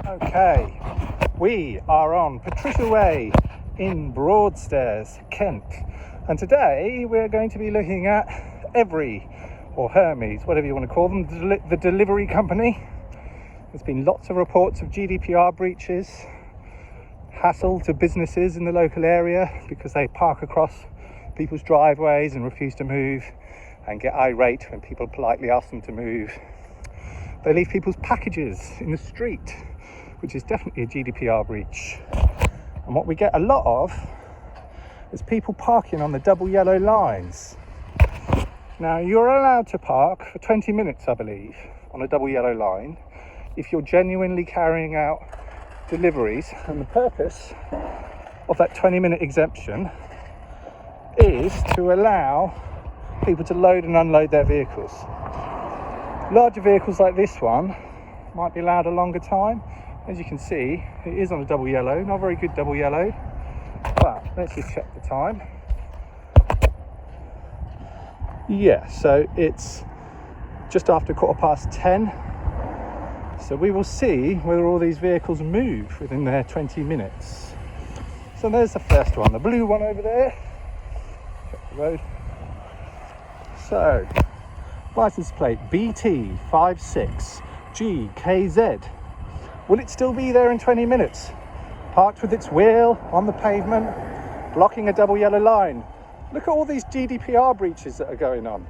Okay, we are on Patricia Way in Broadstairs, Kent, and today we're going to be looking at Evri, or Hermes, whatever you want to call them, the delivery company. There's been lots of reports of GDPR breaches, hassle to businesses in the local area because they park across people's driveways and refuse to move, and get irate when people politely ask them to move. They leave people's packages in the street, which is definitely a GDPR breach. And what we get a lot of is people parking on the double yellow lines. Now, you're allowed to park for 20 minutes, I believe, on a double yellow line if you're genuinely carrying out deliveries. And the purpose of that 20-minute exemption is to allow people to load and unload their vehicles. Larger vehicles like this one might be allowed a longer time. As you can see, it is on a double yellow, not a very good double yellow, but let's just check the time. Yeah, so it's just after 10:15. So we will see whether all these vehicles move within their 20 minutes. So there's the first one, the blue one over there. Check the road. So, license plate BT56GKZ. Will it still be there in 20 minutes? Parked with its wheel on the pavement, blocking a double yellow line. Look at all these GDPR breaches that are going on.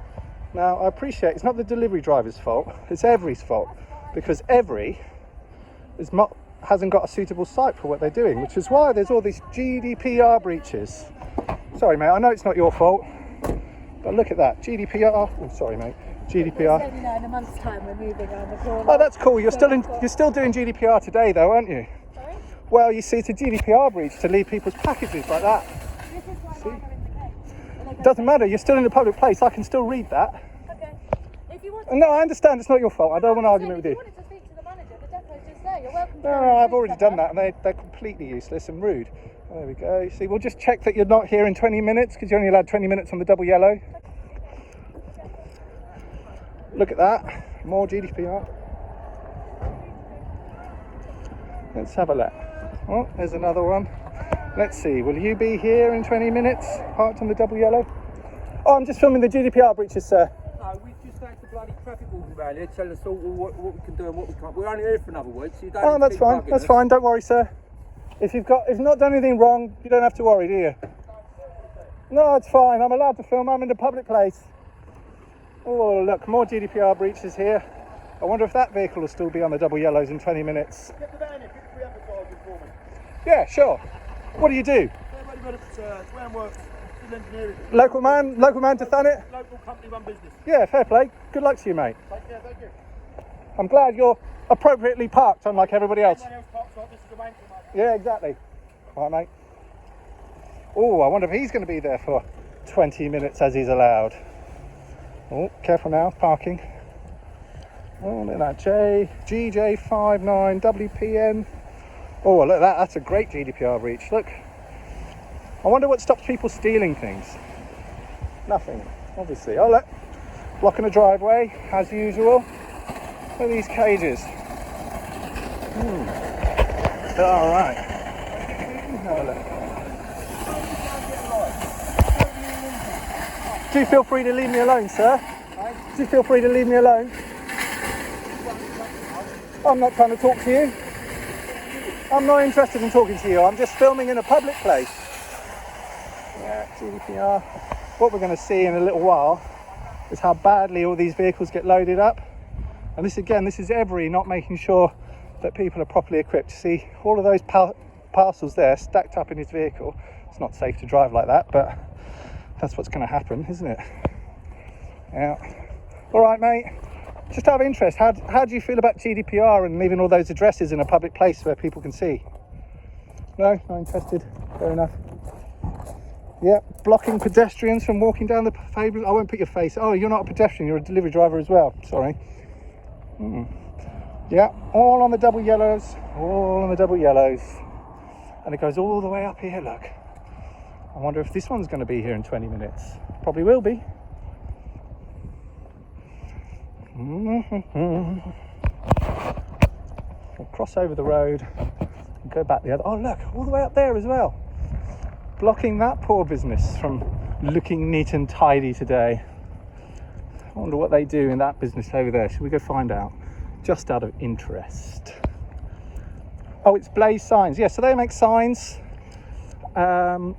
Now, I appreciate it's not the delivery driver's fault, it's Evri's fault, because Evri hasn't got a suitable site for what they're doing, which is why there's all these GDPR breaches. Sorry, mate, I know it's not your fault, but look at that, GDPR. Oh, sorry, mate. GDPR. Let me know in a month's time we're moving around the corner. Oh, that's cool. You're still doing GDPR today, though, aren't you? Sorry? Well, you see, it's a GDPR breach to leave people's packages like that. This is why mine are in the case. It doesn't matter. You're still in a public place. I can still read that. Okay. If you want No, I understand. It's not your fault. I don't want to argue with you. If you wanted to speak to the manager, the depot's just there. You're welcome to No, I've already done that, and they're completely useless and rude. There we go. See, we'll just check that you're not here in 20 minutes because you're only allowed 20 minutes on the double yellow. Look at that, more GDPR. Let's have a look. Oh, there's another one. Let's see, will you be here in 20 minutes, parked on the double yellow? Oh, I'm just filming the GDPR breaches, sir. No, we just had the bloody traffic wardens around here telling us all what we can do and what we can't. We're only here for another week, so you don't Oh, need to that's keep fine, bugging that's us. fine, don't worry, sir. If you've not done anything wrong, you don't have to worry, do you? No, it's fine, I'm allowed to film, I'm in a public place. Oh, look, more GDPR breaches here. I wonder if that vehicle will still be on the double yellows in 20 minutes. Get the van in, pick the free advertising for me. Yeah, sure. What do you do? Everybody got it, ground works, civil engineering. Local man to thun it? Local company run business. Yeah, fair play. Good luck to you, mate. Take care, thank you. I'm glad you're appropriately parked, unlike everybody else. Everyone else parks like this is a wanker, mate. Yeah, exactly. All right, mate. Oh, I wonder if he's going to be there for 20 minutes as he's allowed. Oh, careful now, parking. Oh, look at that, GJ59WPN. Oh, look at that, that's a great GDPR breach. Look. I wonder what stops people stealing things. Nothing, obviously. Oh, look, blocking a driveway, as usual. Look at these cages. All right. Have a look. Do you feel free to leave me alone, sir? Do you feel free to leave me alone? I'm not trying to talk to you. I'm not interested in talking to you. I'm just filming in a public place. Yeah, GDPR. What we're going to see in a little while is how badly all these vehicles get loaded up. And this is Evri not making sure that people are properly equipped. See, all of those parcels there stacked up in his vehicle. It's not safe to drive like that, but that's what's going to happen, isn't it? Yeah. All right, mate. Just out of interest, how do you feel about GDPR and leaving all those addresses in a public place where people can see? No, not interested. Fair enough. Yeah, blocking pedestrians from walking down the pavement. I won't put your face. Oh, you're not a pedestrian. You're a delivery driver as well. Sorry. Yeah, all on the double yellows. All on the double yellows. And it goes all the way up here. Look. I wonder if this one's going to be here in 20 minutes. Probably will be. We'll cross over the road and go back the other. Oh look, all the way up there as well. Blocking that poor business from looking neat and tidy today. I wonder what they do in that business over there. Should we go find out? Just out of interest. Oh, it's Blaze Signs. Yeah, so they make signs. And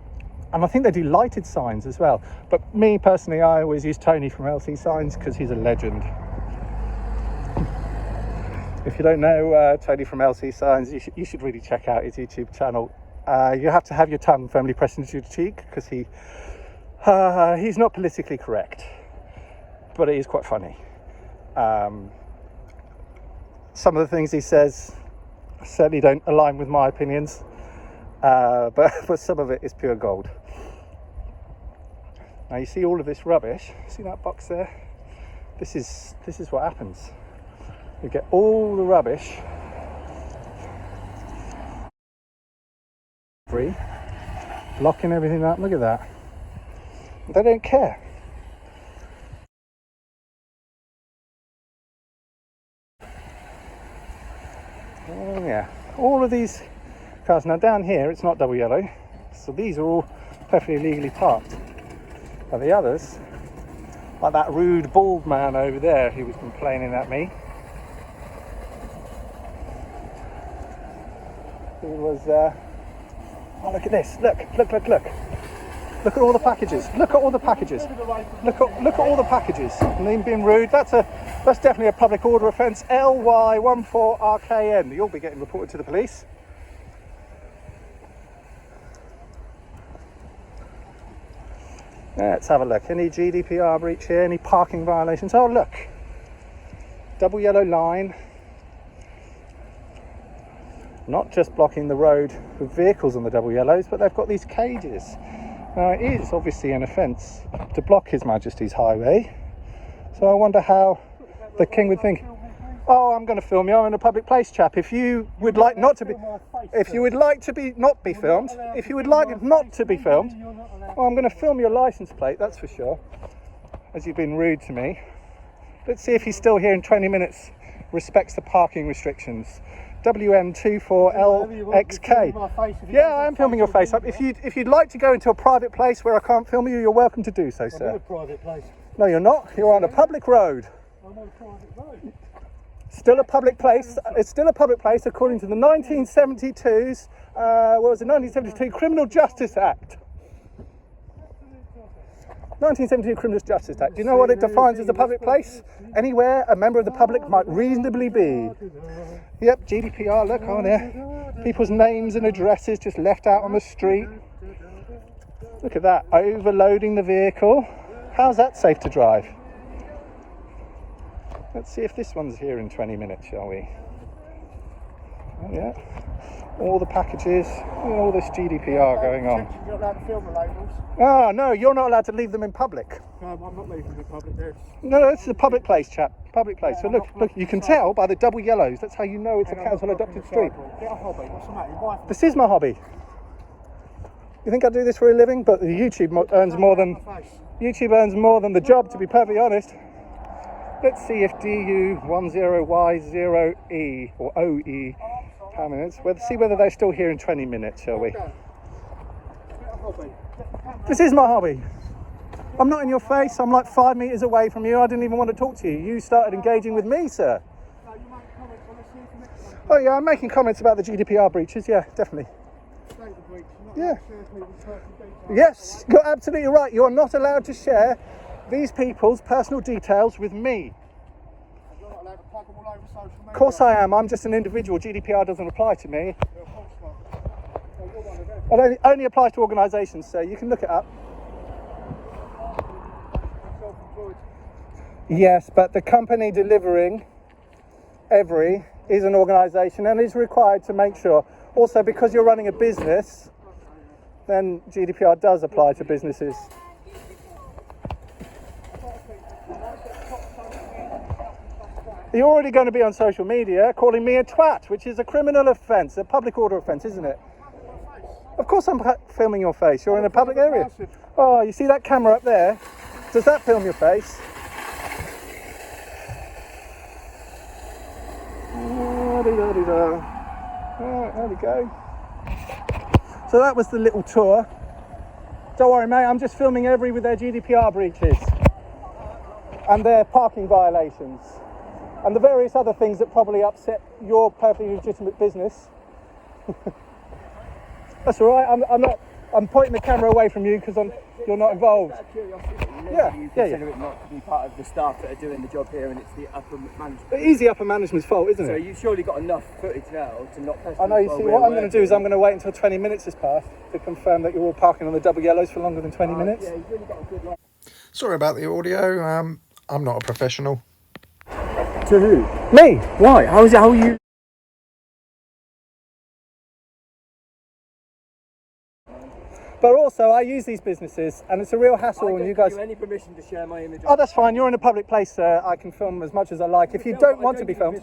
I think they do lighted signs as well. But me personally, I always use Tony from LC Signs because he's a legend. If you don't know Tony from LC Signs, you should really check out his YouTube channel. You have to have your tongue firmly pressed into your cheek because he's not politically correct, but it is quite funny. Some of the things he says certainly don't align with my opinions, but some of it is pure gold. Now you see all of this rubbish. See that box there? This is what happens. You get all the rubbish free, blocking everything up. Look at that. They don't care. Oh yeah, all of these cars. Now down here it's not double yellow, so these are all perfectly legally parked. But the others, like that rude bald man over there who was complaining at me, he was oh look at this, look at all the packages, look at all the packages, look at all the packages, and him being rude. That's definitely a public order offence. LY14RKN. You'll be getting reported to the police. Let's have a look. Any GDPR breach here? Any parking violations? Oh look, double yellow line. Not just blocking the road with vehicles on the double yellows, but they've got these cages. Now it is obviously an offence to block His Majesty's highway, so I wonder how the King would think, oh, I'm going to film you, I'm in a public place, chap. If you would like not to be, if you would like to be not be filmed, if you would like not to be filmed, well, I'm going to film your license plate, that's for sure, as you've been rude to me. Let's see if he's still here in 20 minutes, respects the parking restrictions. WM24LXK. Yeah, I am filming your face up. If you'd like to go into a private place where I can't film you, you're welcome to do so, sir. I'm in a private place. No, you're not. You're on a public road. I'm on a private road. Still a public place. It's still a public place according to the 1972's, what was it, 1972 Criminal Justice Act. 1972 Criminal Justice Act. Do you know what it defines as a public place? Anywhere a member of the public might reasonably be. Yep, GDPR, look on there. People's names and addresses just left out on the street. Look at that, overloading the vehicle. How's that safe to drive? Let's see if this one's here in 20 minutes, shall we? Oh, yeah. All the packages, all this GDPR going on. You're allowed to film the labels. Oh, no, you're not allowed to leave them in public. No, I'm not leaving them in public. There. No, this is a public place, chap. Public place. So look, you can tell by the double yellows. That's how you know it's a council adopted street. Get a hobby. What's the matter? Your wife? This is my hobby. You think I do this for a living? But YouTube earns more than the job, to be perfectly honest. Let's see if DU10Y0E or OE. How minutes? Let's see whether they're still here in 20 minutes, shall we? This is my hobby. I'm not in your face. I'm like 5 meters away from you. I didn't even want to talk to you. You started engaging with me, sir. Oh yeah, I'm making comments about the GDPR breaches. Yeah, definitely. Yeah. Yes, you're absolutely right. You're not allowed to share these people's personal details with me. Of course I am. I'm just an individual. GDPR doesn't apply to me. It only applies to organisations, sir. You can look it up. Yes, but the company delivering Evri is an organisation and is required to make sure. Also, because you're running a business, then GDPR does apply to businesses. You're already going to be on social media calling me a twat, which is a criminal offence, a public order offence, isn't it? Of course I'm filming your face. You're in a public area. Oh, you see that camera up there? Does that film your face? What La-di-da-di-da. Right, there we go. So that was the little tour. Don't worry, mate, I'm just filming Evri with their GDPR breaches and their parking violations and the various other things that probably upset your perfectly legitimate business. That's all right. I'm pointing the camera away from you because you're not involved. Out of curiosity, Yeah, you yeah, consider it not to be part of the staff that are doing the job here, and it's the upper management. But easy upper management's fault, isn't So it? you've surely got enough footage now to not I know. You see, what I'm going to do is I'm going to wait until 20 minutes has passed to confirm that you're all parking on the double yellows for longer than 20 minutes. Yeah, you've really got a good line. Sorry about the audio. I'm not a professional. To who? Me? Why? How are you? But also, I use these businesses, and it's a real hassle. I And don't you guys. give you any permission to share my image. Oh, that's fine. You're in a public place, sir. I can film as much as I like. If you don't want to be filmed,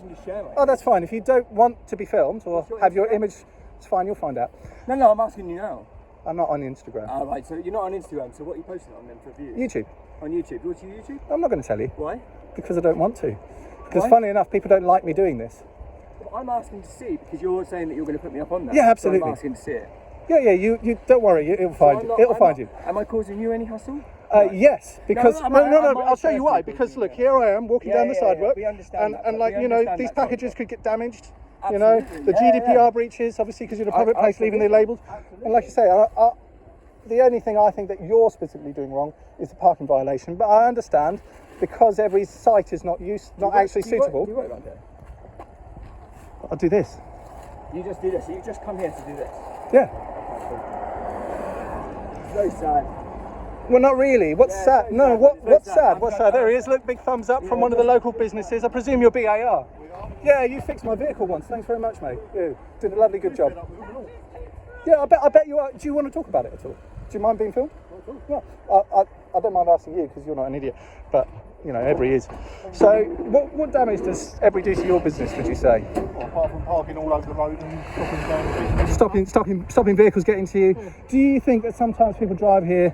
oh, that's fine. If you don't want to be filmed or have your image, it's fine. You'll find out. No, I'm asking you now. I'm not on Instagram. All right, so you're not on Instagram. So what are you posting on then for views? YouTube. On YouTube. What's your YouTube? I'm not going to tell you Why? because I don't want to. Because Why? funny enough, people don't like me doing this. Well, I'm asking to see because you're saying that you're going to put me up on that. Yeah, absolutely. So I'm asking to see it. Yeah. You don't worry. It'll find you. It'll find you. Am I causing you any hassle? Yes, because No, no. I'll show you why. Because look, here I am walking down the sidewalk, we understand that, and but like we you know, understand these that packages concept. could get damaged. Absolutely. You know, the GDPR breaches, obviously, because you're in a public place, leaving the labels. And like you say, the only thing I think that you're specifically doing wrong is the parking violation. But I understand because every site is not actually suitable. Do you work around here? I'll do this. You just do this. So you just come here to do this. Yeah. It's very sad. Well, not really. What's Yeah, sad? it's No, very sad. what's It's very sad? sad. What's sad? There he is. Look, big thumbs up from one of the local businesses. I presume you're BAR. Yeah, you fixed my vehicle once. Thanks very much, mate. You did a lovely good job. Yeah, I bet you are. Do you want to talk about it at all? Do you mind being filmed? Yeah. I don't mind asking you because you're not an idiot, but you know, Evri is. So, what damage does Evri do to your business, would you say? Well, apart from parking all over the road and stopping down. Stopping vehicles getting to you. Do you think that sometimes people drive here,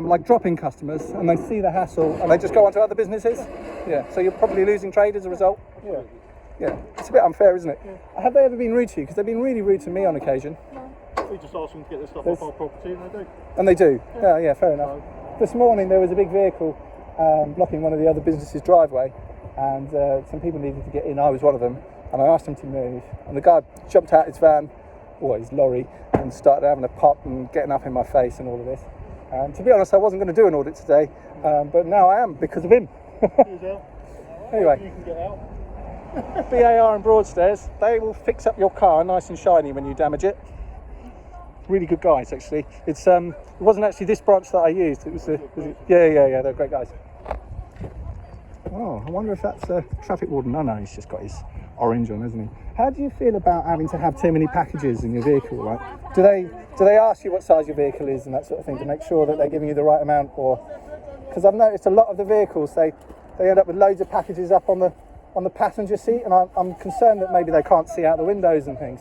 like dropping customers, and they see the hassle and they just go on to other businesses? Yeah. So you're probably losing trade as a result. Yeah. Yeah. It's a bit unfair, isn't it? Yeah. Have they ever been rude to you? Because they've been really rude to me on occasion. We just ask them to get their stuff off our property and they do. And they do. Yeah. Fair enough. This morning there was a big vehicle blocking one of the other businesses' driveway, and some people needed to get in. I was one of them, and I asked him to move, and the guy jumped out his van, or his lorry, and started having a pop and getting up in my face and all of this. And to be honest, I wasn't going to do an audit today, but now I am because of him. Anyway, You can get out. BAR and Broadstairs, they will fix up your car nice and shiny when you damage it. Really good guys, actually. It wasn't actually this branch that I used. It was yeah. They're great guys. Oh, I wonder if that's a traffic warden. No, he's just got his orange on, hasn't he? How do you feel about having to have too many packages in your vehicle? Like, do they ask you what size your vehicle is and that sort of thing to make sure that they're giving you the right amount? Or because I've noticed a lot of the vehicles they end up with loads of packages up on the passenger seat, and I'm concerned that maybe they can't see out the windows and things.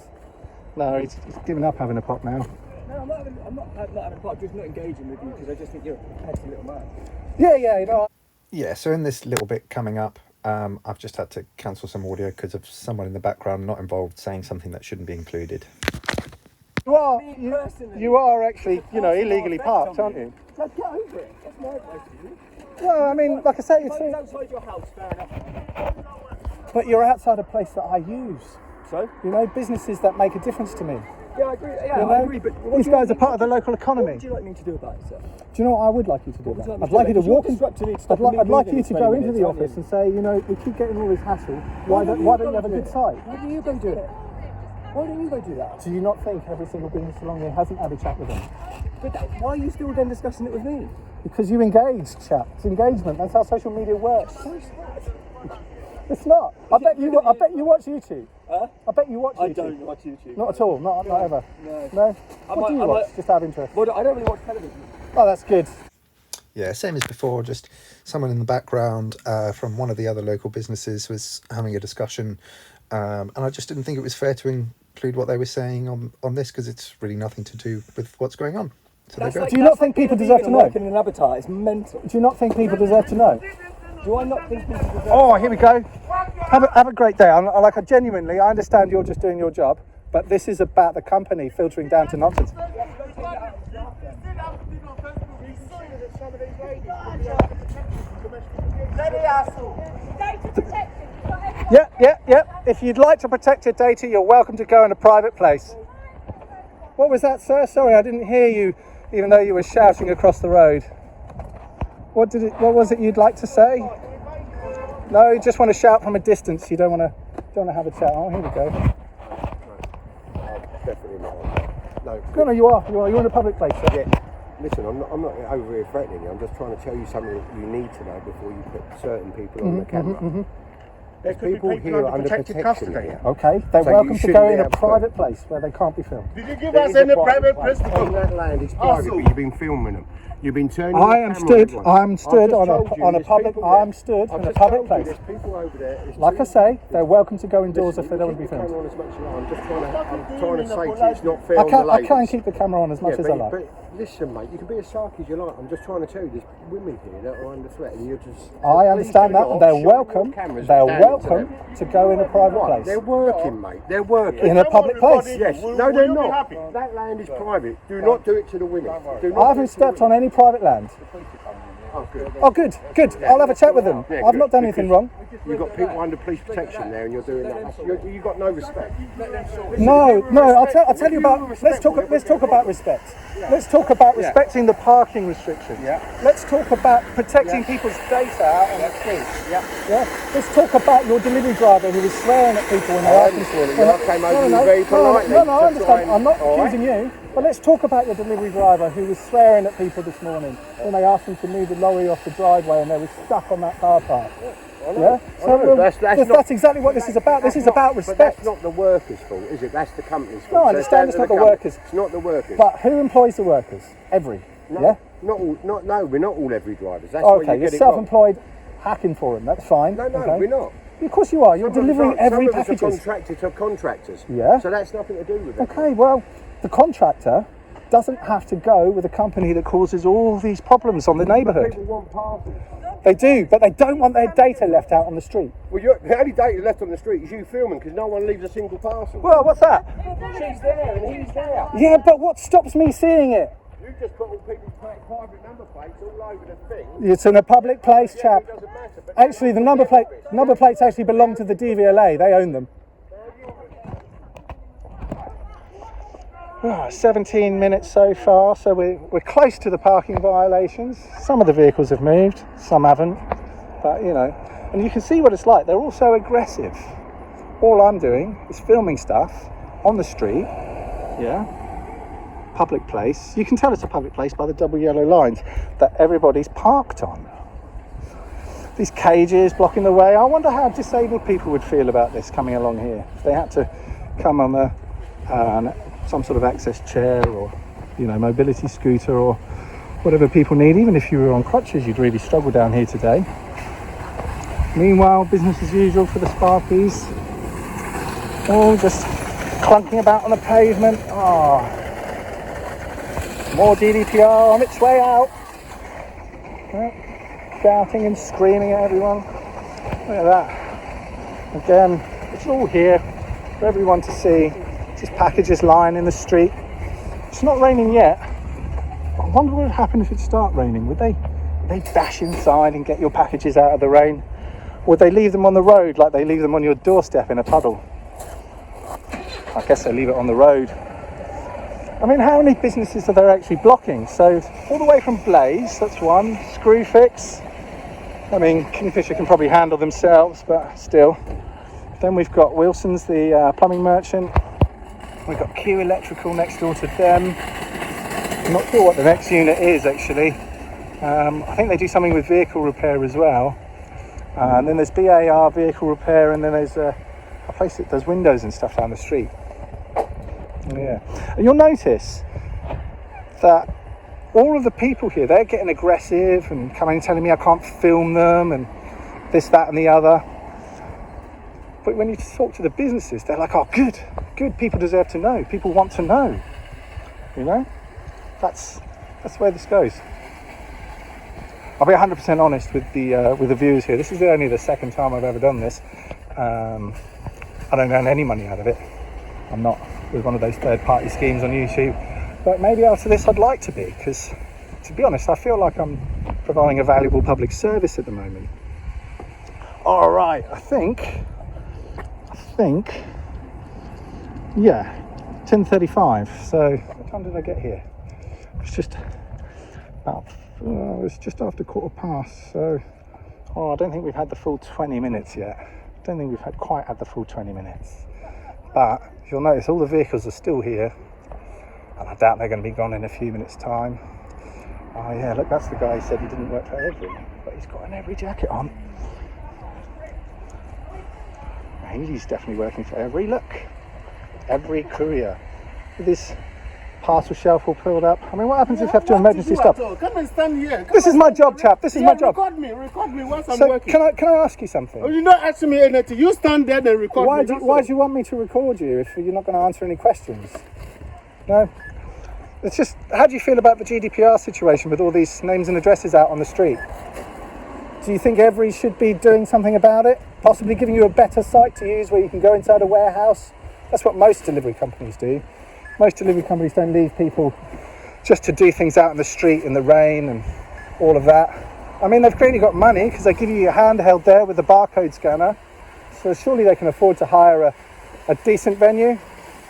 No, he's given up having a pop now. No, I'm not having a part. I'm just not engaging with you because I just think you're a petty little man. Yeah, you know. Yeah, so in this little bit coming up, I've just had to cancel some audio because of someone in the background not involved saying something that shouldn't be included. You are actually, you know, illegally parked, aren't you? So get over it. That's my advice to you. Well, I mean, like I say, If it's outside your house, fair enough. but you're outside a place that I use. So? You know, businesses that make a difference to me. Yeah, I agree. Yeah, You know? I agree. But These guys are part of the local economy. What would you like me to do about it, sir? Do you know what I would like you to do? What would you like me I'd to like do? you to You're walk in. disrupting it, I'd stopping me like moving you in to 20 go into the minutes, aren't office you? and say, you know, we keep getting all this hassle. Why don't you have a good site? Why don't you go do it? Why don't you go do that? Do you not think every single business along here hasn't had a chat with them? But why are you still then discussing it with me? Because you engage, chap. It's engagement. That's how social media works. It's not. I bet you watch YouTube. Huh? I bet you watch YouTube. I don't watch YouTube. Not at all. Not ever. No. No. What do you watch? Just out of interest. Well, I don't really watch television. Oh, that's good. Yeah, same as before, just someone in the background from one of the other local businesses was having a discussion, and I just didn't think it was fair to include what they were saying on this because it's really nothing to do with what's going on. So there you go. Do you not think people deserve to know? Working in an avatar, it's mental. Do you not think people deserve to know? Do I not think people deserve Oh, here we go. Have a great day. I genuinely, I understand you're just doing your job, but this is about the company filtering down to nonsense. Yeah. If you'd like to protect your data, you're welcome to go in a private place. What was that, sir? Sorry, I didn't hear you, even though you were shouting across the road. What was it you'd like to say? No, you just want to shout from a distance. You don't want to have a chat. Oh, here we go. Definitely not. No, you are. You're in a public place, sir. Yeah. Listen, I'm not over here threatening you. I'm just trying to tell you something you need to know before you put certain people on the camera. There could be People people here under under protected protection custody. here. Okay, they're So welcome you to shouldn't go be in a able to- private place where they can't be filmed. Did you give There us is a any private place. principle? On that land, it's private, but you've been filming them. You've been turning your I am camera stood. on. I'm I've stood just on told you a there's public. people there. I'm stood I've in a just public told you place. There's people over there. It's Like I too- say, they're welcome to go indoors Listen, if they don't want to be keep the filmed. camera on as much as you like. I'm just trying to say to you, it's not fair I on the can ladies. keep the camera on as much as I like. But listen, mate, you can be as sarky as you like. I'm just trying to tell you, there's women here that are under threat, and you're just. I Please understand do that, not and they're shove your welcome. cameras They're down into welcome them. to go in a private What? place. They're working, mate. They're working. In a public place. Yes. Will- No, will they're you be not. happy? That land is private. Do not do it to the women. Do not I do haven't it to the stepped on women. any private land. Oh, good. Oh, good. I'll have a chat with them. Yeah, I've good, not done anything wrong. You've got people under police protection there, and you're doing that. You've got no respect. No. I'll tell you about. Let's talk about respect. Let's talk about respecting the parking restrictions. Yeah. Let's talk about protecting people's data out on the street. Yeah. Let's talk about your delivery driver who was swearing at people when they I asked didn't him. swear at you. I came over to you very politely No, I to try understand. and- I'm not all right. accusing you. But let's talk about your delivery driver who was swearing at people this morning when they asked him to move the lorry off the driveway and they were stuck on that car park. Yeah? know, that's exactly what this is about. This is about But respect. that's not the workers' fault, is it? That's the company's fault. No, I So understand it's it's not down the to workers. It's not the workers. But who employs the workers? Every. no, Yeah? not all. No, we're not all every drivers. That's where Okay, you you're get it wrong. self-employed hacking for them. That's fine. No, okay? we're not. Of course you are. You're Some of us delivering aren't. every Some of us package. are contracted to contractors. Yeah. So that's nothing to do with it. Okay, well, the contractor doesn't have to go with a company that causes all these problems on the neighbourhood. People want parcels. They do, but they don't want their data left out on the street. Well, the only data left on the street is you filming because no one leaves a single parcel. Well, what's that? She's there and he's there. Yeah, but what stops me seeing it? You just put all people's private number plates all over the thing. It's in a public place, chap. It doesn't matter. But Actually, the number plates actually belong to the DVLA. They own them. 17 minutes so far, so we're close to the parking violations. Some of the vehicles have moved, some haven't, but you know, and you can see what it's like. They're all so aggressive. All I'm doing is filming stuff on the street, public place. You can tell it's a public place by the double yellow lines that everybody's parked on. These cages blocking the way. I wonder how disabled people would feel about this coming along here. If they had to come on some sort of access chair or, mobility scooter or whatever people need. Even if you were on crutches, you'd really struggle down here today. Meanwhile, business as usual for the Sparkies. All just clunking about on the pavement. More GDPR on its way out. Shouting and screaming at everyone. Look at that. Again, it's all here for everyone to see. Just packages lying in the street. It's not raining yet. I wonder what would happen if it started raining. Would they dash inside and get your packages out of the rain? Would they leave them on the road like they leave them on your doorstep in a puddle? I guess they leave it on the road. I mean, how many businesses are there actually blocking? So all the way from Blaze, that's one. Screwfix. I mean, Kingfisher can probably handle themselves, but still. Then we've got Wilson's, the plumbing merchant. We've got Q Electrical next door to them. I'm not sure what the next unit is actually. I think they do something with vehicle repair as well. And then there's BAR vehicle repair, and then there's a place that does windows and stuff down the street. Yeah, and you'll notice that all of the people here, they're getting aggressive and coming and telling me I can't film them and this, that and the other. But when you talk to the businesses, they're like, oh, good, people deserve to know. People want to know. That's where this goes. I'll be 100% honest with the viewers here. This is only the second time I've ever done this. I don't earn any money out of it. I'm not with one of those third-party schemes on YouTube, but maybe after this I'd like to be, because to be honest I feel like I'm providing a valuable public service at the moment. All right, I think yeah, 10:35. So what time did I get here? It's just about it's just after 15:15. So I don't think we've had the full 20 minutes yet. I don't think we've quite had the full 20 minutes. But you'll notice all the vehicles are still here, and I doubt they're going to be gone in a few minutes' time. Oh yeah, look, that's the guy who said he didn't work for Evri, but he's got an Evri jacket on. He's definitely working for Evri. Look, Evri courier with his parcel shelf all filled up. I mean, what happens if you have to emergency stop? Come and stand here. This is my job, chap. This is my job. Record me once I'm So working. can I ask you something? Oh, you're not asking me anything. You stand there and record Why me. do you want me to record you if you're not going to answer any questions? No? It's just, how do you feel about the GDPR situation with all these names and addresses out on the street? Do you think Evri should be doing something about it? Possibly giving you a better site to use where you can go inside a warehouse? That's what most delivery companies do. Most delivery companies don't leave people just to do things out in the street in the rain and all of that. I mean, they've clearly got money because they give you your handheld there with the barcode scanner. So surely they can afford to hire a decent venue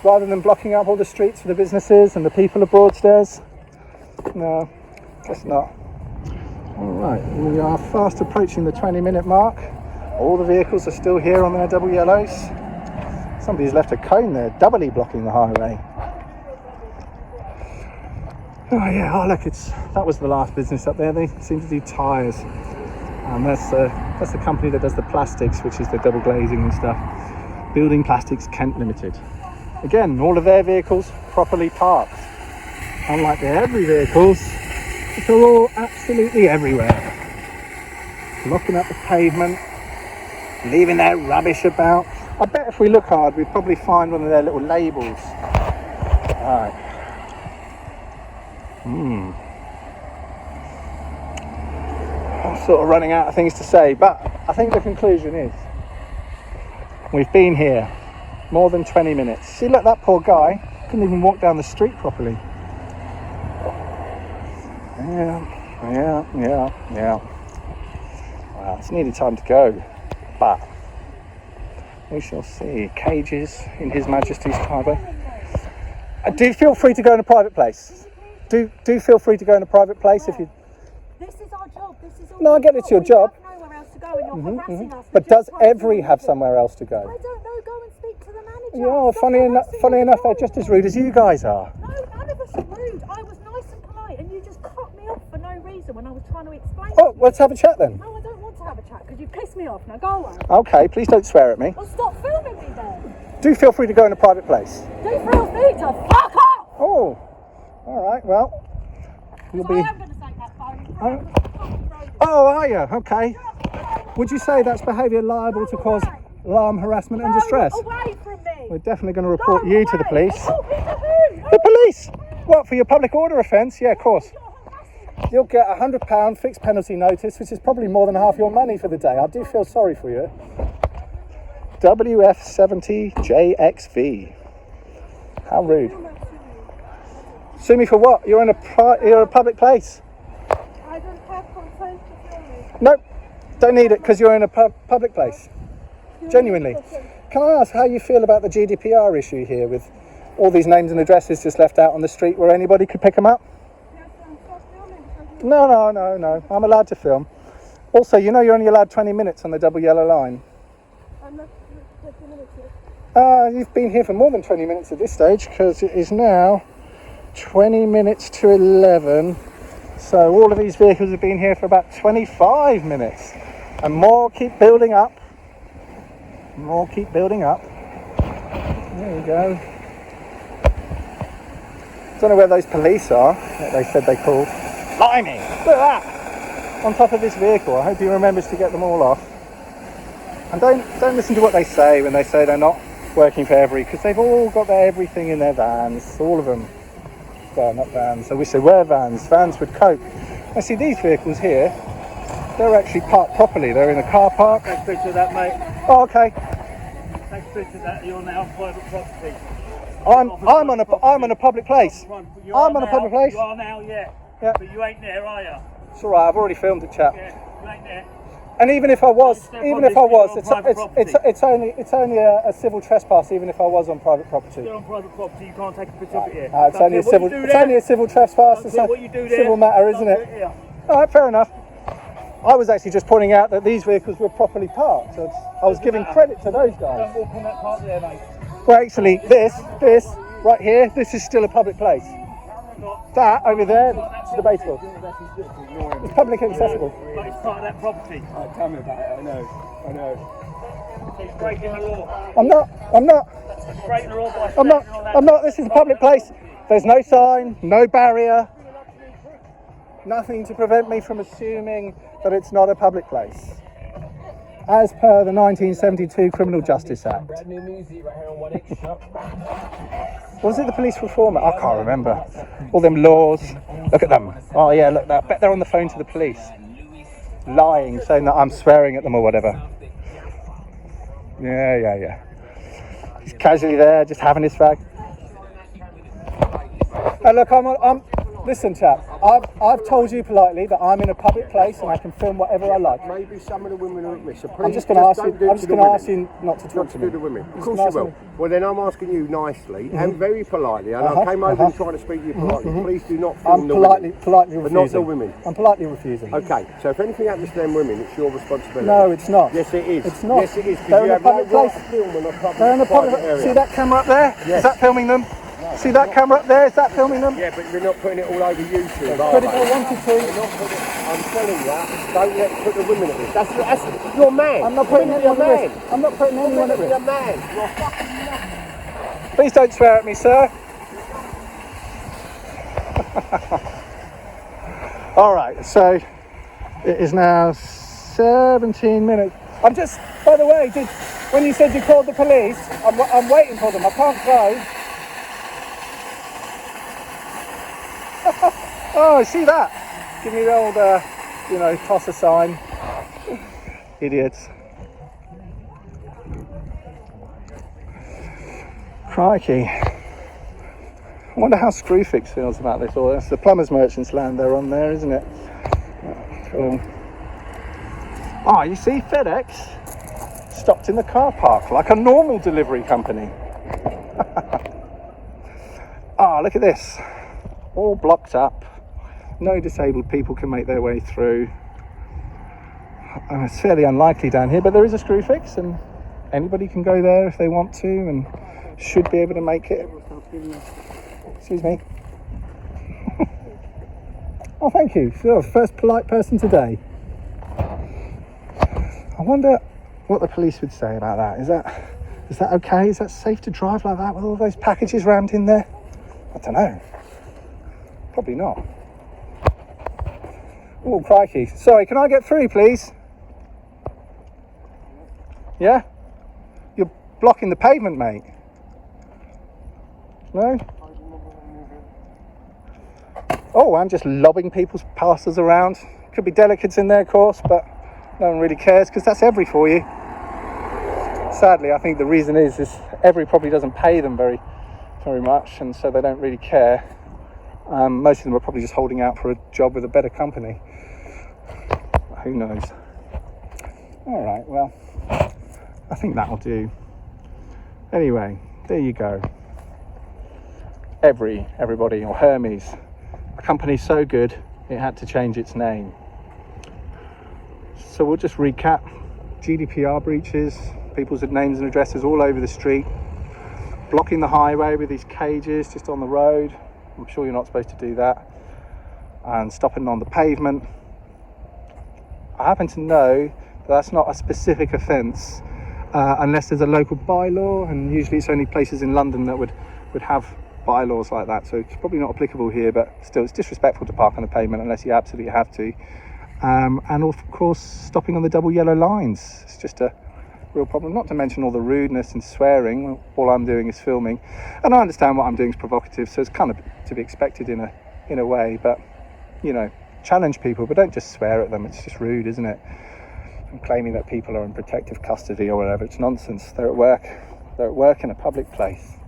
rather than blocking up all the streets for the businesses and the people of Broadstairs. No, guess not. All right, we are fast approaching the 20-minute mark. All the vehicles are still here on their double yellows. Somebody's left a cone there, doubly blocking the highway. Oh yeah, oh look, that was the last business up there. They seem to do tyres. And that's the company that does the plastics, which is the double glazing and stuff. Building Plastics Kent Limited. Again, all of their vehicles properly parked. Unlike the Evri vehicles, which are all absolutely everywhere. Blocking up the pavement, leaving their rubbish about. I bet if we look hard, we'd probably find one of their little labels. Alright. I'm sort of running out of things to say, but I think the conclusion is we've been here more than 20 minutes. See, look, that poor guy couldn't even walk down the street properly. Yeah. Well, it's nearly time to go, but we shall see. Cages in His Majesty's highway. Do feel free to go in a private place. Do feel free to go in a private place if you. This is our job. This is all No, I get it's your job. We have nowhere else to go, and you're harassing us. But does Evri have somewhere else to go? I don't know. Go and speak to the manager. Yeah, Stop funny harassing enough, the they're just as rude as you guys are. No, none of us are rude. I was nice and polite, and you just cut me off for no reason when I was trying to explain. Oh, let's have a chat then. No, I don't want to have a chat because you pissed me off. Now go away. Okay, please don't swear at me. Well, stop filming me then. Do feel free to go in a private place. Do feel free to fuck off. Oh, all right. Well, you'll So be. I am going to take that phone. Oh, are you? Okay. Would you say that's behaviour liable to cause alarm, harassment, and distress? Away from me. We're definitely going to report you to the police. Oh, who? The police? What, for your public order offence? Yeah, of course. You'll get £100 fixed penalty notice, which is probably more than half your money for the day. I do feel sorry for you. WF70JXV. How rude. Sue me for what? You're in a public place. I don't have consent to film me. Nope, don't need it because you're in a public place. Genuinely. Can I ask how you feel about the GDPR issue here with all these names and addresses just left out on the street where anybody could pick them up? No. I'm allowed to film. Also, you know you're only allowed 20 minutes on the double yellow line. I'm not 20 minutes here. You've been here for more than 20 minutes at this stage because it is now 20 minutes to 11. So all of these vehicles have been here for about 25 minutes. And more keep building up. There you go. Don't know where those police are that they said they called. Blimey! Look at that! On top of this vehicle. I hope he remembers to get them all off. And don't listen to what they say when they say they're not working for Evri, because they've all got their everything in their vans. All of them. Well, not vans. I wish they were vans. Vans would cope. I see these vehicles here. They're actually parked properly. They're in a car park. Take a picture of that, mate. Oh, okay. admitted that you're now on private property. I'm on a public place. You I'm are on a now- public place. You are now, yeah. Yeah. But you ain't there, are you? It's all right. I've already filmed it, chap. Yeah, you ain't there. And even if I was, Don't step on this, you're on private it's only a civil trespass. Even if I was on private property. You're on private property, you can't take a picture of it here. It's only a civil. It's only a civil trespass. It's a what you do there. civil matter, isn't Don't it? do here. All right, fair enough. I was actually just pointing out that these vehicles were properly parked. So I was giving credit to those guys. Don't walk on that part there, mate. Well, actually, this right here, this is still a public place. That over there, it's debatable. It's public accessible. But it's part of that property. Tell me about it. I know. He's breaking the law. I'm not. He's breaking the law by stepping on that. I'm not. This is a public place. There's no sign, no barrier, nothing to prevent me from assuming that it's not a public place, as per the 1972 Criminal Justice Act. Brand new music right here on 1X shop. Was it the Police Reform Act? I can't remember. All them laws. Look at them. Oh yeah, look. I bet they're on the phone to the police, lying, saying that I'm swearing at them or whatever. Yeah. He's casually there, just having his fag. And look, listen, chap. I've told you politely that I'm in a public place and I can film whatever I like. Maybe some of the women are at risk. So please I'm just going to ask you. don't I'm just going to ask you not to talk Not to to me. do the women. Of Just course gonna you ask will. Well, then I'm asking you nicely and very politely, and I Uh-huh, came over uh-huh. and trying to speak to you politely. Please do not film I'm the politely women. refusing. But not the women. I'm politely refusing. Okay, so if anything happens to them women, it's your responsibility. No, it's not. Yes, it is. It's not. Yes, it is. They're Because in you a have no public right place. to film in a public, They're in a private public. area. See that camera up there? Yes. Is that filming them? See that camera up there? Is that filming them? Yeah, but you're not putting it all over YouTube, But are if you? I wanted to, I'm telling you, don't put the women at risk. That's your man. I'm not putting You're anyone a at man. risk. I'm not putting anyone at You're a risk. man. You're a fucking man. Please don't swear at me, sir. All right, so it is now 17 minutes. I'm just, by the way, when you said you called the police, I'm waiting for them. I can't go. Oh, see that? Give me the old, toss a sign. Idiots. Crikey. I wonder how Screwfix feels about this. Or it's the Plumbers Merchants land they're on there, isn't it? Oh, you see, FedEx stopped in the car park like a normal delivery company. Oh, look at this. All blocked up. No disabled people can make their way through. It's fairly unlikely down here, but there is a Screwfix and anybody can go there if they want to and should be able to make it. Excuse me. Oh, thank you. Sure, first polite person today. I wonder what the police would say about that. Is that okay? Is that safe to drive like that with all those packages rammed in there? I don't know. Probably not. Oh, crikey. Sorry, can I get through, please? Yeah? You're blocking the pavement, mate. No? Oh, I'm just lobbing people's parcels around. Could be delicates in there, of course, but no one really cares because that's Evri for you. Sadly, I think the reason is Evri probably doesn't pay them very much, and so they don't really care. Most of them are probably just holding out for a job with a better company. Who knows? All right, well, I think that'll do. Anyway, there you go. Evri, everybody, or Hermes. A company so good, it had to change its name. So we'll just recap. GDPR breaches, people's names and addresses all over the street, blocking the highway with these cages just on the road. I'm sure you're not supposed to do that. And stopping on the pavement. I happen to know that's not a specific offence unless there's a local bylaw, and usually it's only places in London that would have bylaws like that, so it's probably not applicable here, but still it's disrespectful to park on the pavement unless you absolutely have to. And of course stopping on the double yellow lines, it's just a real problem, not to mention all the rudeness and swearing. All I'm doing is filming, and I understand what I'm doing is provocative, so it's kind of to be expected in a way, but challenge people, but don't just swear at them. It's just rude, isn't it? And claiming that people are in protective custody or whatever, it's nonsense. They're at work they're at work in a public place.